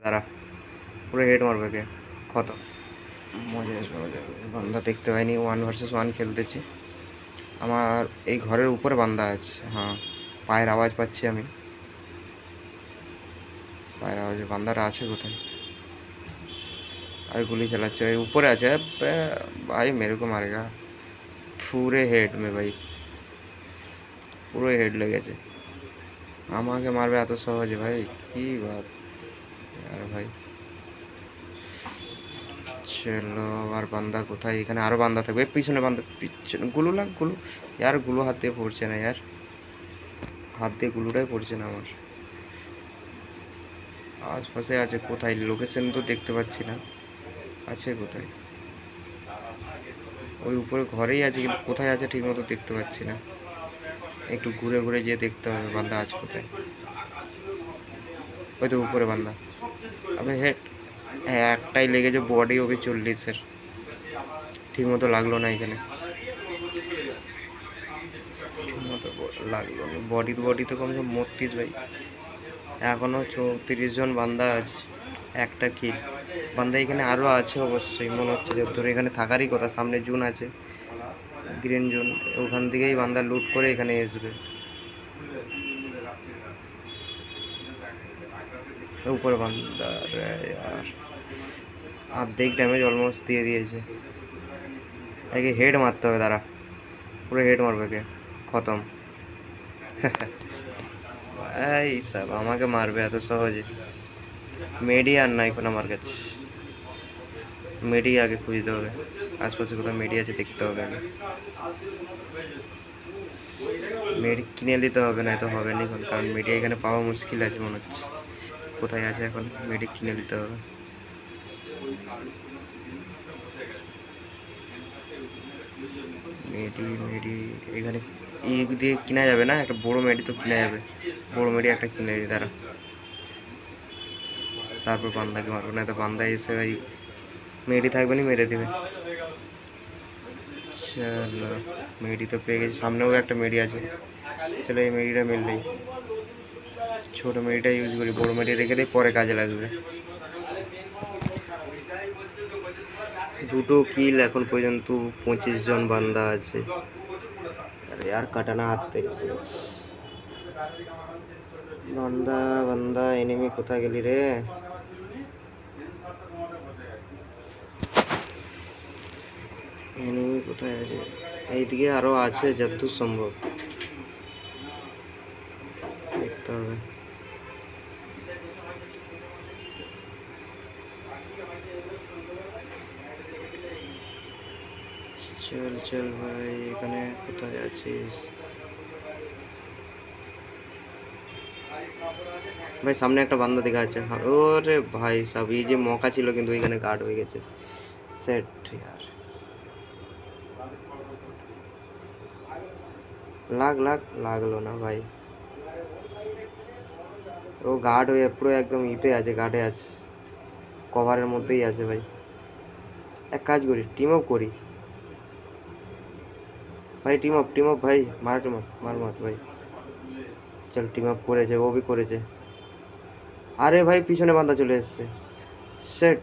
দাঁড়া, পুরো হেড মারবে কে, কত মজা আসবে, মজা আসবে। বান্দা দেখতে পাইনি, 1 vs 1 খেলতেছি। আমার এই ঘরের উপরে বান্দা আছে। হ্যাঁ, পায়ের আওয়াজ পাচ্ছি আমি, পায়ের আওয়াজ। বান্দাটা আছে কোথায়? আর গুলি চালাচ্ছে, ওই উপরে আছে। ভাই মেরে কো মারেগা পুরে হেড মে ভাই, পুরো হেড লেগেছে। আমাকে মারবে এত সহজে ভাই? কি বাত আর ভাই। চলো, আর বান্দা কোথায়? এখানে আরো বান্দা থাকবে, পিছনে বান্দা, পিছনে গুলো লাগ, গুলো। यार গুলো হাত দিয়ে পড়ছে না यार, হাত দিয়ে গুলোটাই পড়ছে না আমার। আশপাশে আছে কোথায়? লোকেশন তো দেখতে পাচ্ছি না, আছে কোথায়? ওই উপরে ঘরেই আছে, কিন্তু কোথায় আছে ঠিক মতো দেখতে পাচ্ছি না। একটু ঘুরে ঘুরে যেয়ে দেখতে হবে বান্দা আছে কোথায়। ওই তো উপরে বান্দা। আবে হেড, একটাই লেগেছে, বডি ওকে 40-এর, ঠিক মতো লাগলো না এখানে, ঠিক মতো লাগলো না। বডি তো কমসে কম 32 ভাই। এখনো 34 জন বান্দা আছে, একটা কিল। বান্দা এখানে আরও আছে অবশ্যই, মনে হচ্ছে যে তোর এখানে থাকারই কথা। সামনে জোন আছে, গ্রিন জোন, ওখান থেকেই বান্দা লুট করে এখানে আসবে। উপরে বান্দা আর অর্ধেক ড্যামেজ অলমোস্ট দিয়ে দিয়েছে। একে হেড মারতে হবে, দাঁড়া, পুরো হেড মারবে কে, খতম। এই সব আমাকে মারবে এত সহজে? মেডি আর নাই কোনো আমার কাছে, মেডি আগে খুঁজতে হবে, আশপাশে কোথাও মেডি আছে দেখতে হবে আগে। মেডি কিনে নিতে হবে, না তো হবে না এখন, কারণ মেডি এখানে পাওয়া মুশকিল আছে মনে হচ্ছে। কোথায় আছে এখন? মেডি কিনে দিতে হবে। মেডি এখানে ই দিয়ে কিনা যাবে না? একটা বড় মেডি তো কিনা যাবে, বড় মেডি একটা কিনে দিই, তারা তারপর বান্দাকে মারবো, না তো বান্দা এসে ভাই মেডি থাকবে না, মেরে দেবে। চলো, মেডি তো পেয়ে গেছি, সামনেও একটা মেডি আছে। চলো এই মেডিটা মিললেই, ছোট মেডিটা ইউজ করি, বড় মেডি রেখে দিই, পরে কাজে লাগবে। দুটো কিল এখন পর্যন্ত, 25 জন বান্দা আছে। আরে यार কাটানা হাত থেকে বান্দা, বান্দা এনিমি কোথায় গেলি রে? এনিমি কোথায় আছে? এইদিকে আরো আছে যতদূর সম্ভব, দেখতে হবে। চল চল ভাই, এখানে কোথায় আছিস ভাই? সামনে একটা বান্দা দেখা যাচ্ছে। ওরে ভাই সব, এই যে মকা ছিল কিন্তু এখানে গার্ড হয়ে গেছে। সেট यार, লাগলো না ভাই। ও গার্ড হয়ে পুরো একদম ইতে আছে, গার্ডে আছে, কভারের মধ্যেই আছে ভাই। এক কাজ করি, টিম আপ করি ভাই, টিম আপ ভাই, টিম আপ মার মাত ভাই। চল টিম আপ করেছে, ও भी করেছে। আরে ভাই পিছনে বান্দা চলে এসছে, সেট।